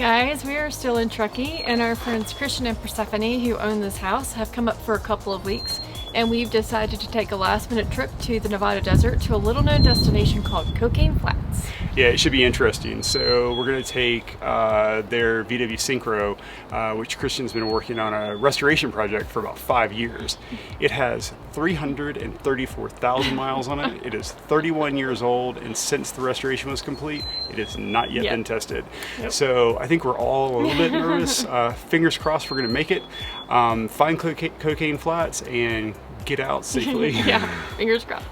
guys, we are still in Truckee, and our friends Christian and Persephone, who own this house, have come up for a couple of weeks, and we've decided to take a last-minute trip to the Nevada desert to a little-known destination called Cocaine Flats. Yeah, it should be interesting. So we're going to take their VW Syncro, which Christian's been working on a restoration project for about 5 years. It has 334,000 miles on it. It is 31 years old, and since the restoration was complete, it has not yet been tested. Yep. So I think we're all a little bit nervous. Fingers crossed we're going to make it. Find Cocaine Flats and get out safely. Yeah, fingers crossed.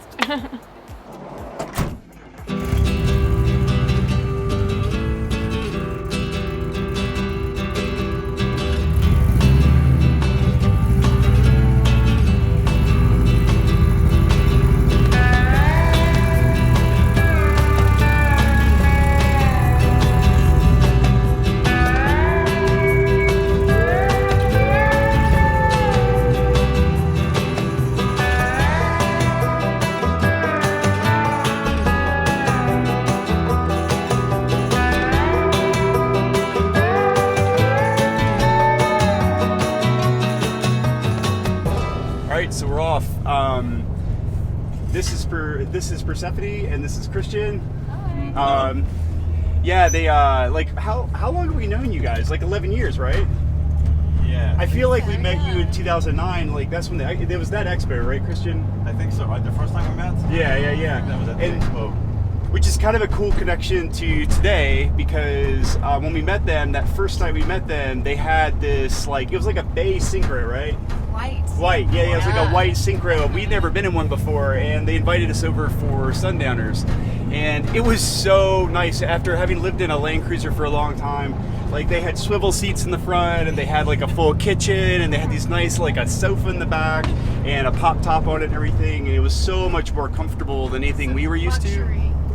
So we're off. This is Persephone and this is Christian. Hi. Yeah, they like how long have we known you guys? Like 11 years, right? Yeah. I feel like we met you in 2009. Like that's when there was that expo, right, Christian? I think so. Right, the first time we met. Yeah. That was at the expo. Which is kind of a cool connection to today because when we met them, that first night we met them, they had this it was like a bay Syncro, right? White, yeah, it was like a white Syncro. We'd never been in one before, and they invited us over for sundowners, and it was so nice. After having lived in a Land Cruiser for a long time, like they had swivel seats in the front, and they had like a full kitchen, and they had these nice a sofa in the back, and a pop top on it and everything, and it was so much more comfortable than anything we were used to.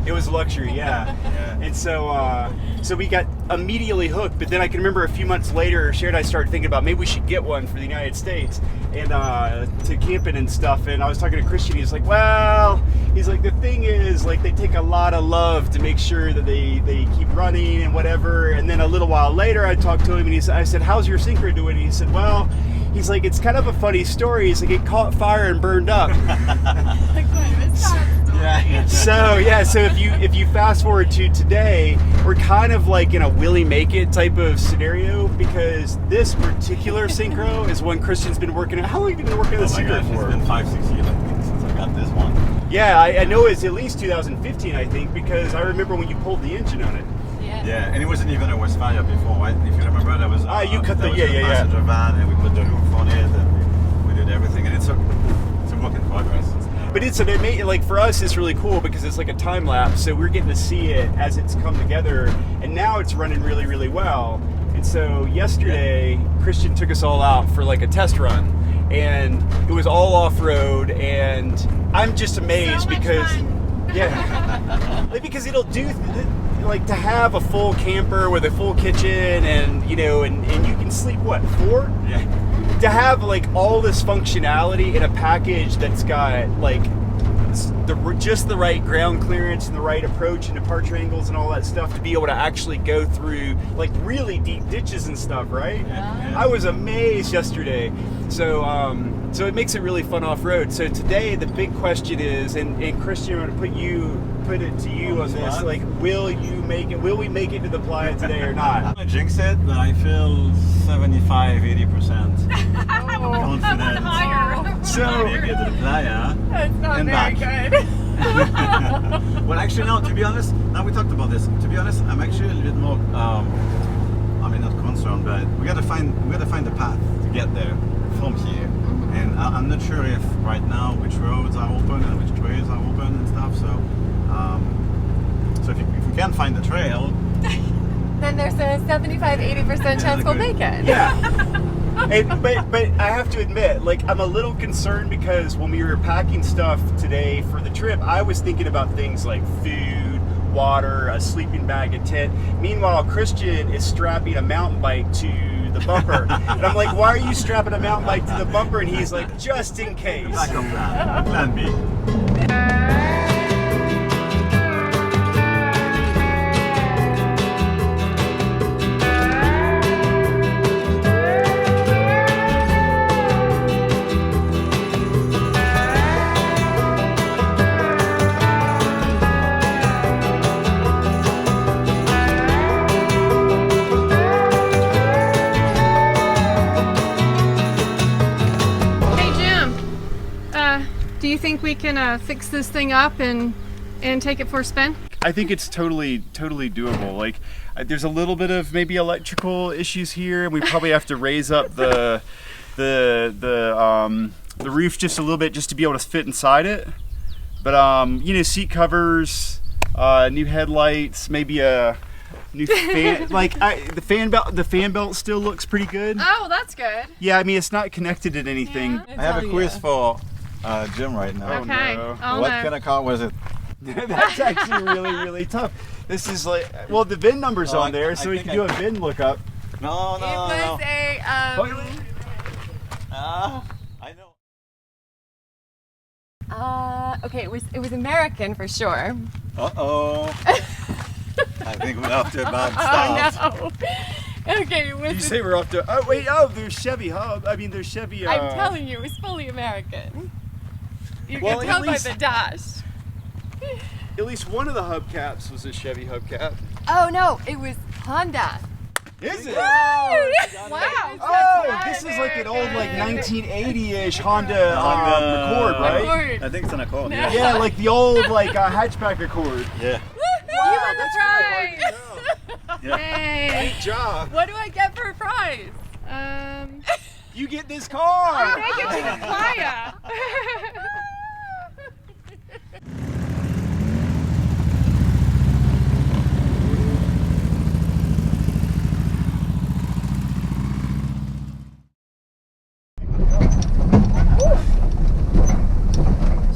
It was luxury, yeah. And so we got immediately hooked. But then I can remember a few months later, Sharon and I started thinking about maybe we should get one for the United States and to camping and stuff. And I was talking to Christian. He's like, the thing is, they take a lot of love to make sure that they keep running and whatever. And then a little while later, I talked to him and I said, "How's your Syncro doing?" And he said, "Well," he's like, "it's kind of a funny story." He's like, "It caught fire and burned up." So if you fast forward to today, we're kind of like in a Willie Make It type of scenario because this particular Syncro is one Christian's been working on. How long have you been working on the Syncro for? It's been 5-6 years, I think, since I got this one. Yeah, I know it's at least 2015, I think, because I remember when you pulled the engine on it. Yeah, and it wasn't even a Westfalia before, right? If you remember, that was you cut the passenger van, and we put the roof on it, and we did everything, and it's a work in progress. But for us, it's really cool because it's like a time lapse. So we're getting to see it as it's come together, and now it's running really, really well. And so yesterday, Christian took us all out for a test run, and it was all off road. And I'm just amazed because, because it'll do to have a full camper with a full kitchen, and and you can sleep 4? Yeah. To have all this functionality in a package that's got just the right ground clearance and the right approach and departure angles and all that stuff to be able to actually go through really deep ditches and stuff, right? Yeah. I was amazed yesterday. So it makes it really fun off-road. So today the big question is, and Christian, I'm going to put it to you on this, will we make it to the playa today or not? I jinx it, but I feel 75-80% confident. So we get to the playa. That's not and very back. good. Well, actually, no, to be honest, now we talked about this. To be honest, I'm actually a little bit more, not concerned, but we gotta find the path to get there from here. And I'm not sure if right now which roads are open and which trails are open and stuff. So if we can't find the trail, Then there's a 75-80% chance we'll make it. Yeah. But I have to admit, I'm a little concerned because when we were packing stuff today for the trip, I was thinking about things like food, water, a sleeping bag, a tent. Meanwhile, Christian is strapping a mountain bike to the bumper. And I'm like, "Why are you strapping a mountain bike to the bumper?" And he's like, "Just in case." backup plan B. Do you think we can fix this thing up and take it for a spin? I think it's totally doable. Like, there's a little bit of maybe electrical issues here, and we probably have to raise up the roof just a little bit just to be able to fit inside it. But you know, seat covers, new headlights, maybe a new fan. Like the fan belt still looks pretty good. Oh, that's good. Yeah, I mean, it's not connected to anything. Yeah, I have a quiz for Jim right now. Okay. no. Oh, What no. kind of car was it? That's actually really tough. This is like, well, the VIN number's Oh, on there, so we can do a VIN lookup. No, It was a I know. okay, it was American for sure. Uh-oh. I think we're off to a bad start. Oh no. Okay, it was. Did you say we're off to? Oh wait, oh, there's Chevy Hub. I mean, there's Chevy. I'm telling you, it was fully American. You Well, can at tell by least- the dash. At least one of the hubcaps was a Chevy hubcap. Oh no, it was Honda. Is it? Wow. Oh, this is like an old, like 1980-ish Honda Accord, right? Accord. I think it's an Accord. No. Yeah. Yeah, like the old like hatchback Accord. Yeah. Woohoo! You won the that's prize! Yay! Good job. What do I get for a prize? You get this car. I get to the playa.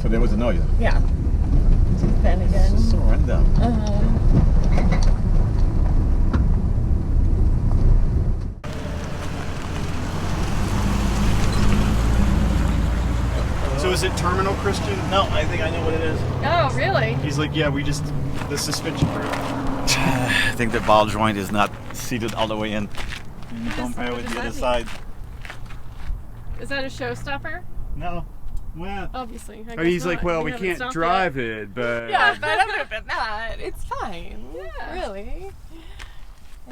So there was a noise. Yeah. Just then again. So random. So is it terminal, Christian? No, I think I know what it is. Oh, really? He's like, yeah, we just the suspension group. I think the ball joint is not seated all the way in. Compare with does the other that side. Is that a showstopper? No. Well, Obviously. I Oh, guess he's not. like, well, You we haven't can't stopped drive it, but yet. Yeah, but other than that, it's fine. Yeah. Really.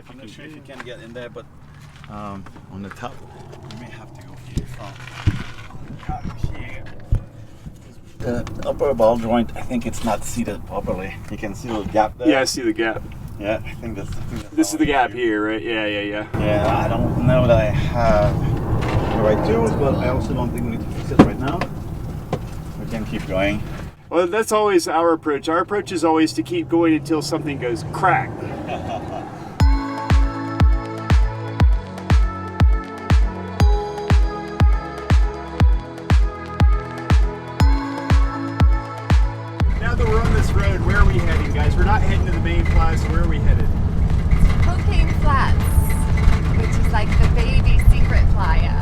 I'm not sure if you can get in there, but on the top, you may have to go here. Here. The upper ball joint, I think it's not seated properly. You can see the gap there. yeah, I see the gap. Yeah, I think that's This is the gap here, right? Yeah. Yeah, I don't know that I have the right tools, but I also don't think we need to fix it right now. We can keep going. Well, that's always our approach. Our approach is always to keep going until something goes crack. Now that we're on this road, where are we heading, guys? We're not heading to the main plaza. Where are we headed? Cocaine Flats, which is like the baby secret playa.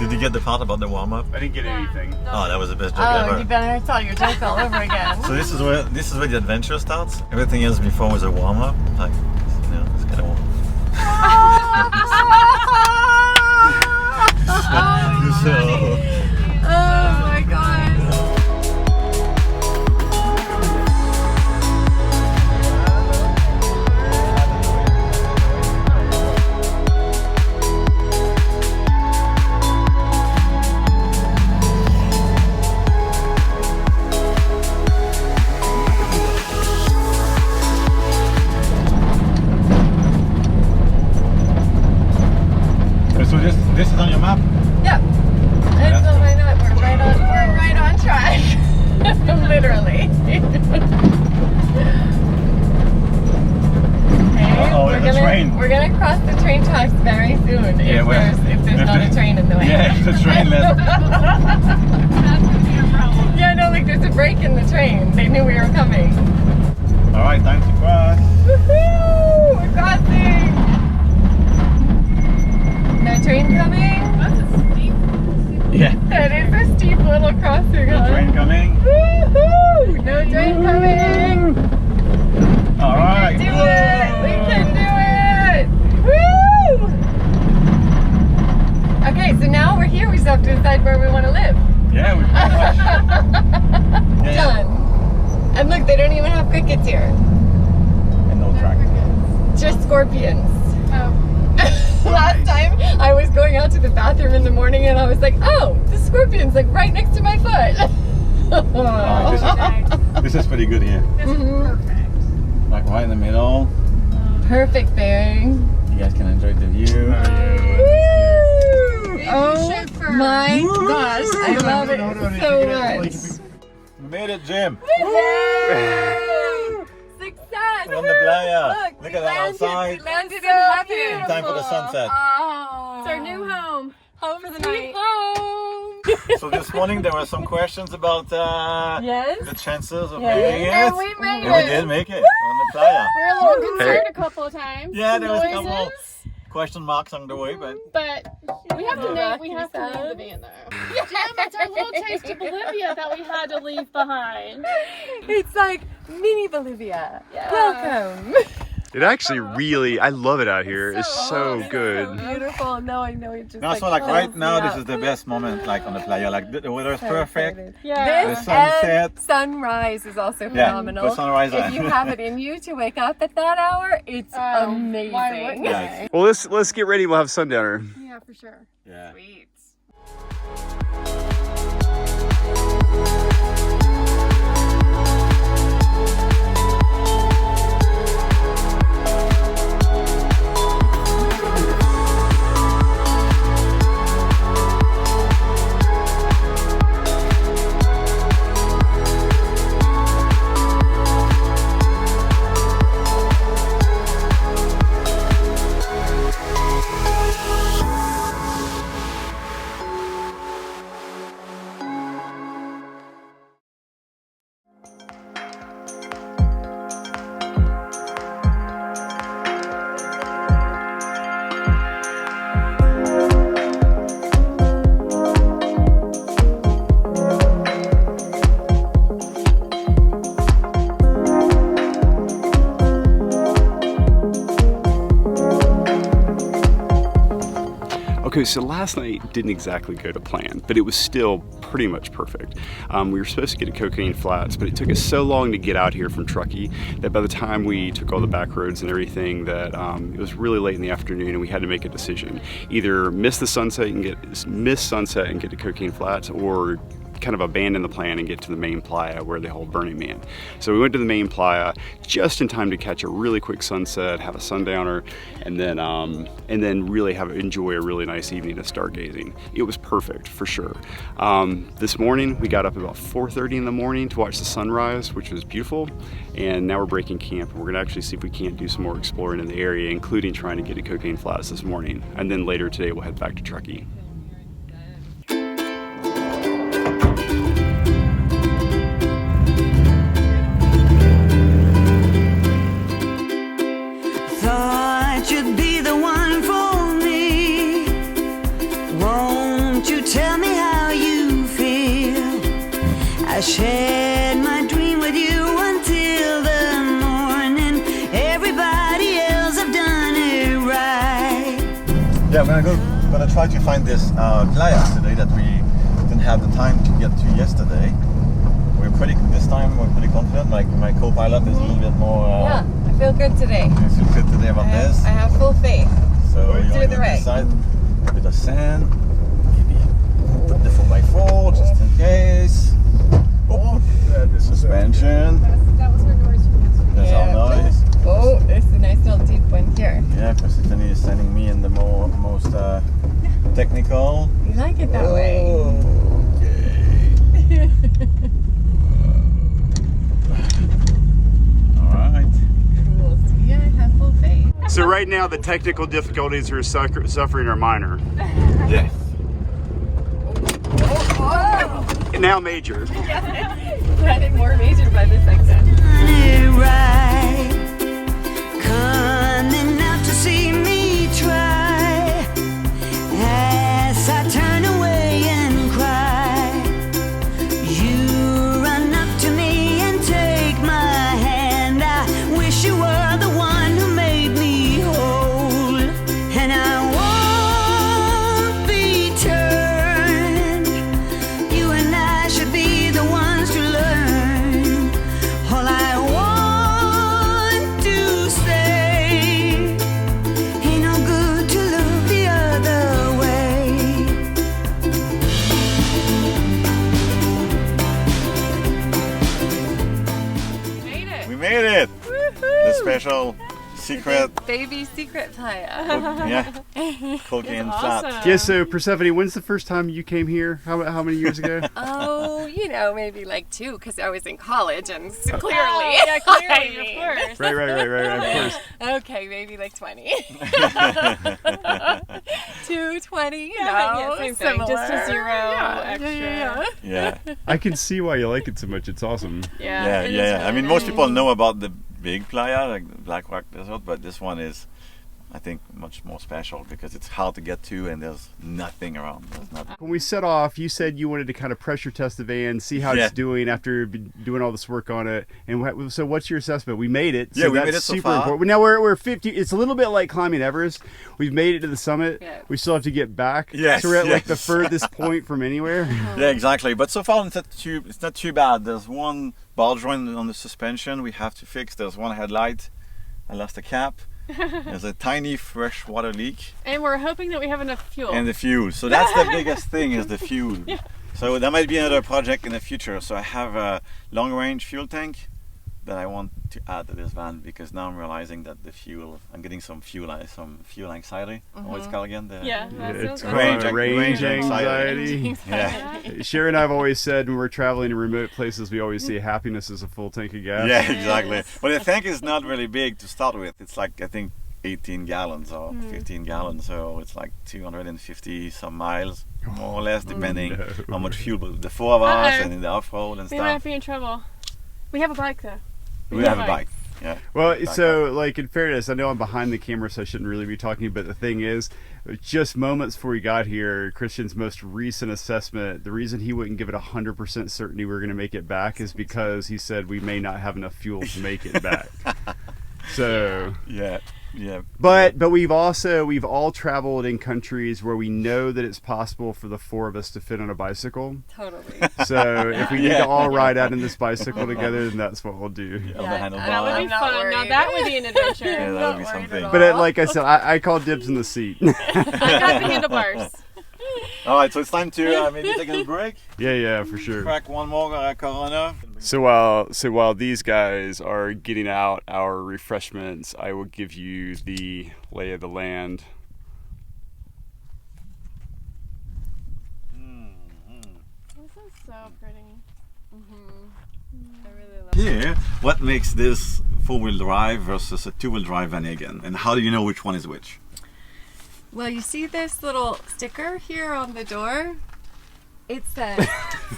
Did you get the part about the warm-up? I didn't get anything. Oh, that was the best joke Oh, ever. you better tell your joke all over again. So this is where the adventure starts. Everything else before was a warm-up. Like, you know, it's kind of warm. So, Oh my god. so this is on your map? Yep. It's on my note. We're right on track. Literally. Uh-oh, there's a train. We're gonna cross the train tracks very soon if there's not a train in the way. Yeah, if the train left. Yeah, no, like there's a break in the train. They knew we were coming. Alright, time to cross. Woohoo! We're crossing! No train coming? That's a steep. Yeah. That is a steep little crossing. No train coming. Woohoo! No train coming! Alright. We can do it! We can do it! Woo! Okay, so now we're here. We still have to decide where we want to live. Yeah, we pretty much. Done. And look, they don't even have crickets here. And no track. Just scorpions. Oh. out to the bathroom in the morning and I was like, oh, the scorpion's like right next to my foot. This is pretty good here. This is perfect. Like right in the middle. Perfect bearing. You guys can enjoy the view. Oh my gosh, I love it so much. We made it, Jim. Success! We're on the playa. Look at that landed, outside. We landed in heaven. In time for the sunset. It's our new home. Home for the night. Home. So this morning there were some questions about Yes. the chances of making it. And we made And we it. did make it on the playa. We're a little concerned a couple of times. Yeah, there was a couple Noises, question marks on the way, but but we have to leave the van though. Jim, it's our little taste of Bolivia that we had to leave behind. It's like mini Bolivia. Yeah. Welcome. It actually really, I love it out here. It's so good. Beautiful. No, I know it just. no, so like right now this is the best moment like on the playa. Like the weather is perfect. Yeah. This The sunset. and sunrise is also Yeah, phenomenal. the sunrise. If you have it in you to wake up at that hour, it's amazing. why wouldn't Nice. Well, let's get ready. We'll have sundowner. Yeah, for sure. Yeah. Sweet. Okay, so last night didn't exactly go to plan, but it was still pretty much perfect. We were supposed to get to Cocaine Flats, but it took us so long to get out here from Truckee that by the time we took all the back roads and everything that it was really late in the afternoon and we had to make a decision. Either miss sunset and get to Cocaine Flats, or kind of abandon the plan and get to the main playa where they hold Burning Man. So we went to the main playa just in time to catch a really quick sunset, have a sundowner, and then really enjoy a really nice evening of stargazing. It was perfect for sure. This morning we got up about 4:30 in the morning to watch the sunrise, which was beautiful, and now we're breaking camp and we're gonna actually see if we can't do some more exploring in the area, including trying to get to Cocaine Flats this morning, and then later today we'll head back to Truckee. You'd be the one for me. Won't you tell me how you feel? I shared my dream with you until the morning. Everybody else have done it right. Yeah, we're gonna try to find this playa today that we didn't have the time to get to yesterday. This time we're pretty confident. Like my co-pilot is a little bit more. Yeah, I feel good today. I feel good today about this. I have full faith. So We're you doing want the to right. decide a bit of sand, maybe put the 4x4 just in case. Oh, suspension. That was her noise from yesterday. That's Yeah. our noise. Oh, it's a nice little deep one here. Yeah, Persephone is sending me in the most technical. You like it that way? Okay. Alright. Cool. So yeah, I have full faith. So right now the technical difficulties are suffering are minor, Yeah. and now major. I think more major by this section. Right. Coming out to see me try. As I turn away and cry, you run up to me and take my hand. I wish you were the one who made me whole, and I won't be turned. You and I should be the ones to learn. All I want secret. Baby secret playa. Yeah. Cocaine awesome. flat. Yeah, so Persephone, when's the first time you came here? How many years ago? Oh, you know, maybe like 2, because I was in college, and clearly. Oh, yeah, clearly, of course. Right, of course. Okay, maybe like 20. 220, you know, Yeah, same thing, just a similar. 0 extra. Yeah. I can see why you like it so much. It's awesome. Yeah, it is yeah. I really mean, most nice. people know about the big playa, like the Black Rock Desert, but this one is, I think, much more special because it's hard to get to and there's nothing around. There's nothing. When we set off, you said you wanted to kind of pressure test the van, see how Yeah. it's doing after doing all this work on it. And so, what's your assessment? We made it. Yeah, so we that's made it so super far. important. Now we're 50. It's a little bit like climbing Everest. We've made it to the summit. Yeah. We still have to get back. Yes, So we're at like the yes. furthest point from anywhere. Yeah, exactly. But so far it's not too bad. There's one ball joint on the suspension we have to fix. There's one headlight. I lost a cap. There's a tiny fresh water leak. And we're hoping that we have enough fuel. And the fuel. So that's the biggest thing is the fuel. So that might be another project in the future. So I have a long range fuel tank that I want to add to this van because now I'm realizing that the fuel, I'm getting some fuel anxiety. What's it called again? yeah, that It's sounds called Range- range range anxiety. Yeah. Sherry and I have always said when we're traveling to remote places, we always say happiness is a full tank of gas. Yeah, exactly. But the tank is not really big to start with. It's like, I think, 18 gallons or 15 gallons. So it's like 250 some miles, more or less, depending how much fuel. But the 4 of us Uh-oh. and in the off-road and We might stuff. be in trouble. We have a bike though. We have a bike. Yeah. Well, Back so like in fairness, I know I'm behind the camera, so I shouldn't really be talking. But the thing is, just moments before we got here, Christian's most recent assessment, the reason he wouldn't give it 100% certainty we're going to make it back is because he said we may not have enough fuel to make it back. So. Yeah. Yeah. But we've all traveled in countries where we know that it's possible for the 4 of us to fit on a bicycle. Totally. So if we need to all ride out in this bicycle together, then that's what we'll do. On the That handlebar. That would be I'm not fun. Now worried. that would be an adventure. Yeah, that would be Not worried something. at But like I said, I call dibs in the seat. I got the handlebars. All right, so it's time to maybe take a break. Yeah, for sure. Crack one more Corona. So while these guys are getting out our refreshments, I will give you the lay of the land. This is so pretty. I really love Here, what makes this 4-wheel drive versus a 2-wheel drive van again? And how do you know which one is which? Well, you see this little sticker here on the door? It says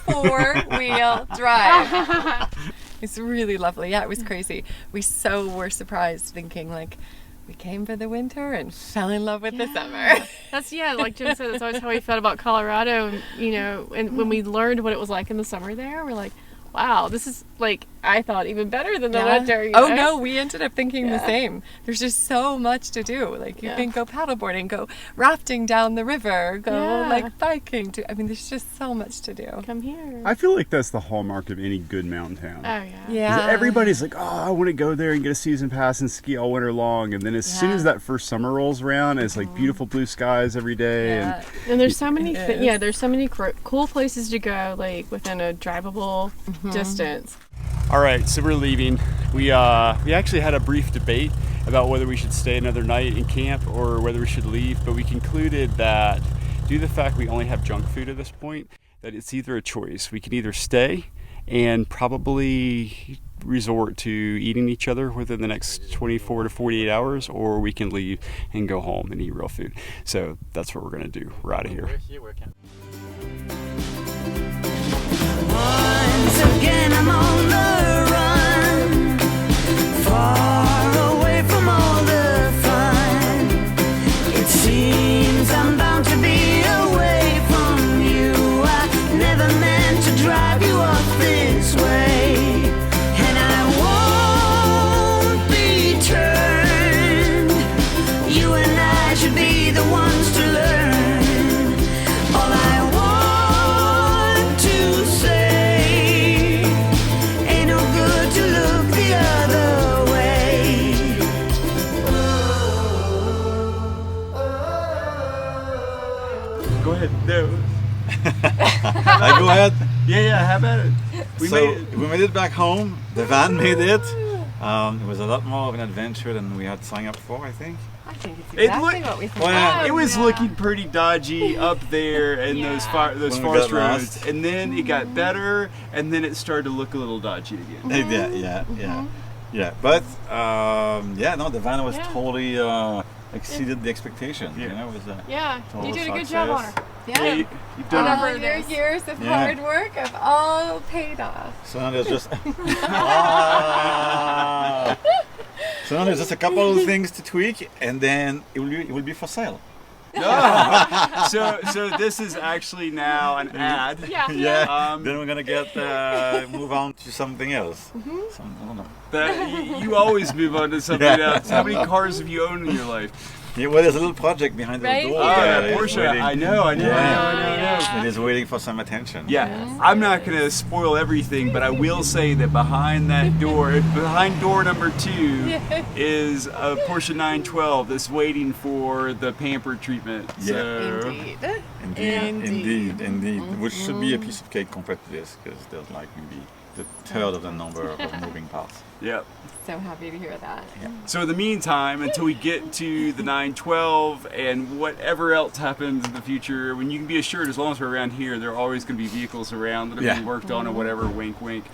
4-wheel drive. It's really lovely. Yeah, it was crazy. We so were surprised, thinking like we came for the winter and fell in love with the summer. That's like Jim said, that's always how we felt about Colorado. And, and when we learned what it was like in the summer there, we're like, wow, this is like, I thought even better than the winter. you Oh know? no, we ended up thinking the same. There's just so much to do. Like you can go paddleboarding, go rafting down the river, go like biking. There's just so much to do. Come here. I feel like that's the hallmark of any good mountain town. Oh yeah. 'Cause Yeah. everybody's like, oh, I want to go there and get a season pass and ski all winter long. And then as soon as that first summer rolls around, it's like beautiful blue skies every day. Yeah. And there's so many, It is. there's so many cool places to go, like within a drivable distance. All right, so we're leaving. We actually had a brief debate about whether we should stay another night in camp or whether we should leave, but we concluded that due to the fact we only have junk food at this point, that it's either a choice. We can either stay and probably resort to eating each other within the next 24 to 48 hours, or we can leave and go home and eat real food. So that's what we're gonna do. We're out of here. Once again I'm on the run, far away from all the fun. It seems I'm bound to be away from you. I never meant to drive you off this way, and I won't be turned. You and I should be the ones to learn. All I want to say ain't no good to look the other way. Go ahead. No. I go ahead. Yeah, have at it. We made it back home. The van made it. It was a lot more of an adventure than we had signed up for, I think. I think it's It exactly look- what we think. Well, It was looking pretty dodgy up there in those When we forest got roads, lost. and then it got better, and then it started to look a little dodgy again. Yeah. But no, the van was Yeah. totally exceeded the expectation. Yeah. You know, it was a Yeah, total you did a good job on her. success. Yeah. You've done All Whatever it your is. years of Yeah. hard work have all paid off. So now there's just so now there's just a couple of things to tweak, and then it will be for sale. So this is actually now an ad. Yeah. Yeah. Then we're gonna get move on to something else. I don't know. That you always move on to something Yeah. else. How many cars have you owned in your life? Yeah, well, there's a little project behind Right the here. door. Oh, that yeah, is Porsche. waiting. I know. It is waiting for some attention. Yeah, I'm not gonna spoil everything, but I will say that behind that door, behind door number 2, is a Porsche 912 that's waiting for the pamper treatment. Yeah. So, Indeed. Which should be a piece of cake compared to this, because there's like maybe the third of the number of moving parts. yeah. So happy to hear that. So in the meantime, until we get to the 912 and whatever else happens in the future, when you can be assured, as long as we're around here, there are always going to be vehicles around that are being worked on or whatever. Wink, wink.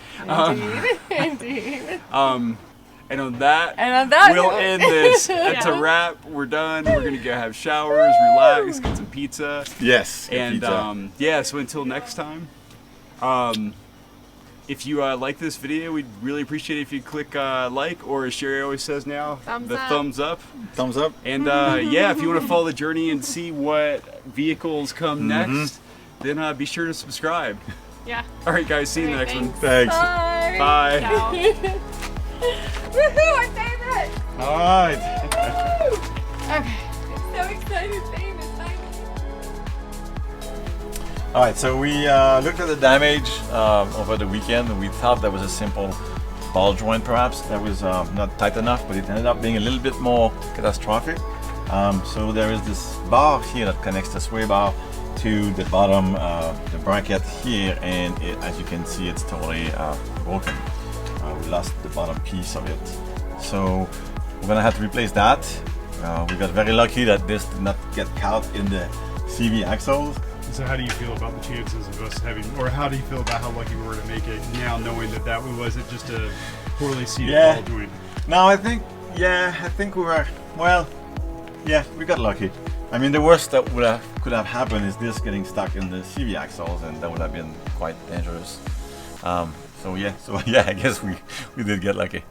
Indeed. And on that, we'll note- end this. That's a wrap. We're done. We're gonna go have showers, relax, get some pizza. Yes. And pizza. so until next time, if you like this video, we'd really appreciate it if you click like, or as Sherry always says now, Thumbs up. thumbs up. Thumbs up. And if you want to follow the journey and see what vehicles come next, then be sure to subscribe. Yeah. All right, guys. See you in the next one. Thanks. Bye. Bye. Ciao. Woohoo! Our favorite. All right. Okay. So excited, famous. All right, so we looked at the damage over the weekend, and we thought that was a simple ball joint perhaps that was not tight enough, but it ended up being a little bit more catastrophic. So there is this bar here that connects the sway bar to the bottom, the bracket here, and as you can see, it's totally broken. We lost the bottom piece of it. So we're gonna have to replace that. We got very lucky that this did not get caught in the CV axles. So how do you feel about the chances of us having, or how do you feel about how lucky we were to make it now, knowing that that wasn't just a poorly seated ball joint? No, I think we were, we got lucky. I mean, the worst that could have happened is this getting stuck in the CV axles, and that would have been quite dangerous. I guess we did get lucky.